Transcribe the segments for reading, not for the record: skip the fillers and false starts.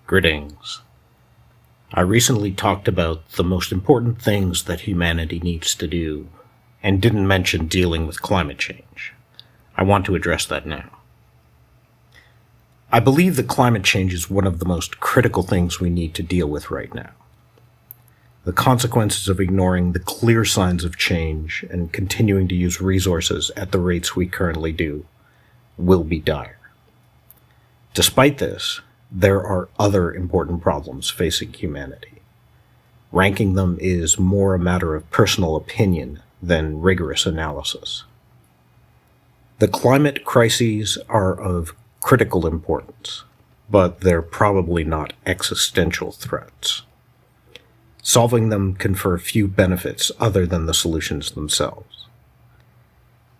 Greetings. I recently talked about the most important things that humanity needs to do, and didn't mention dealing with climate change. I want to address that now. I believe that climate change is one of the most critical things we need to deal with right now. The consequences of ignoring the clear signs of change and continuing to use resources at the rates we currently do will be dire. Despite this, there are other important problems facing humanity. Ranking them is more a matter of personal opinion than rigorous analysis. The climate crises are of critical importance, but they're probably not existential threats. Solving them confer few benefits other than the solutions themselves.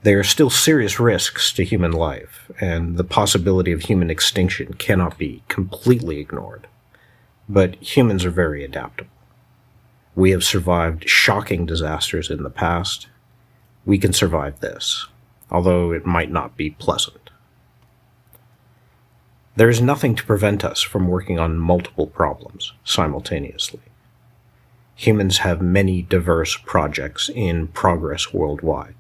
They are still serious risks to human life, and the possibility of human extinction cannot be completely ignored. But humans are very adaptable. We have survived shocking disasters in the past. We can survive this, although it might not be pleasant. There is nothing to prevent us from working on multiple problems simultaneously. Humans have many diverse projects in progress worldwide.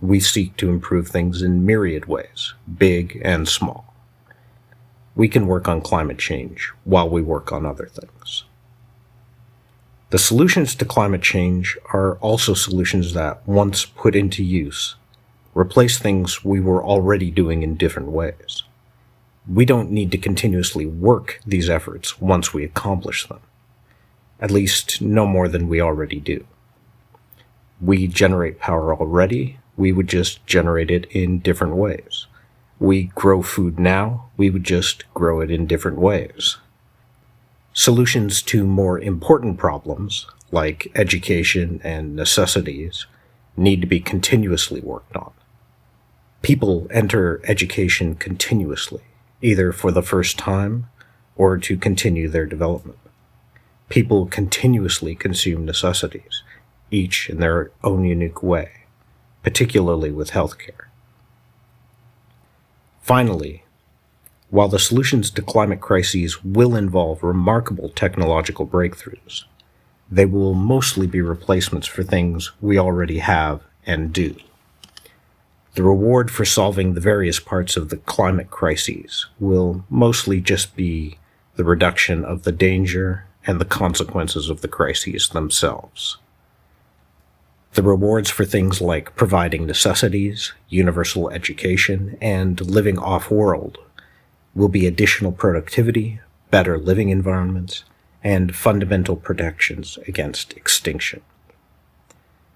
We seek to improve things in myriad ways, big and small. We can work on climate change while we work on other things. The solutions to climate change are also solutions that, once put into use, replace things we were already doing in different ways. We don't need to continuously work these efforts once we accomplish them, at least no more than we already do. We generate power already. We would just generate it in different ways. We grow food now, we would just grow it in different ways. Solutions to more important problems, like education and necessities, need to be continuously worked on. People enter education continuously, either for the first time or to continue their development. People continuously consume necessities, each in their own unique way, particularly with healthcare. Finally, while the solutions to climate crises will involve remarkable technological breakthroughs, they will mostly be replacements for things we already have and do. The reward for solving the various parts of the climate crises will mostly just be the reduction of the danger and the consequences of the crises themselves. The rewards for things like providing necessities, universal education, and living off-world will be additional productivity, better living environments, and fundamental protections against extinction.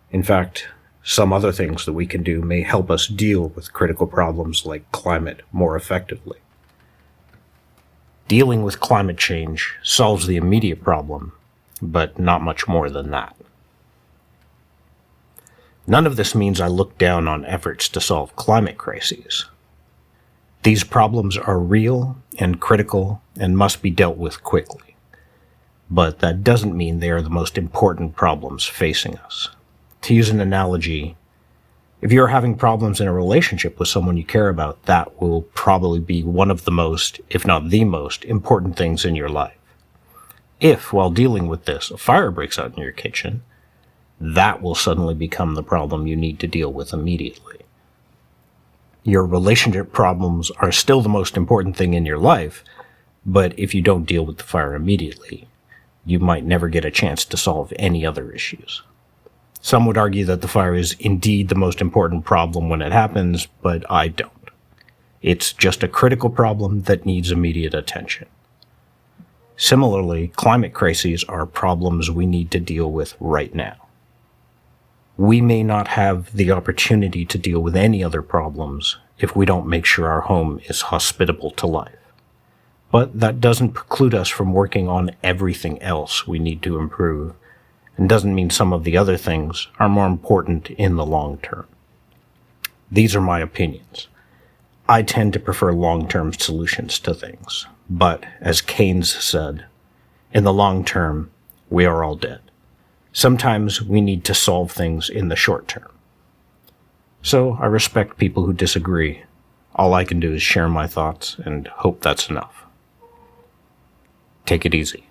In fact, some other things that we can do may help us deal with critical problems like climate more effectively. Dealing with climate change solves the immediate problem, but not much more than that. None of this means I look down on efforts to solve climate crises. These problems are real and critical and must be dealt with quickly. But that doesn't mean they are the most important problems facing us. To use an analogy, if you're having problems in a relationship with someone you care about, that will probably be one of the most, if not the most, important things in your life. If, while dealing with this, a fire breaks out in your kitchen, that will suddenly become the problem you need to deal with immediately. Your relationship problems are still the most important thing in your life, but if you don't deal with the fire immediately, you might never get a chance to solve any other issues. Some would argue that the fire is indeed the most important problem when it happens, but I don't. It's just a critical problem that needs immediate attention. Similarly, climate crises are problems we need to deal with right now. We may not have the opportunity to deal with any other problems if we don't make sure our home is hospitable to life. But that doesn't preclude us from working on everything else we need to improve, and doesn't mean some of the other things are more important in the long term. These are my opinions. I tend to prefer long-term solutions to things, but as Keynes said, in the long term, we are all dead. Sometimes we need to solve things in the short term. So I respect people who disagree. All I can do is share my thoughts and hope that's enough. Take it easy.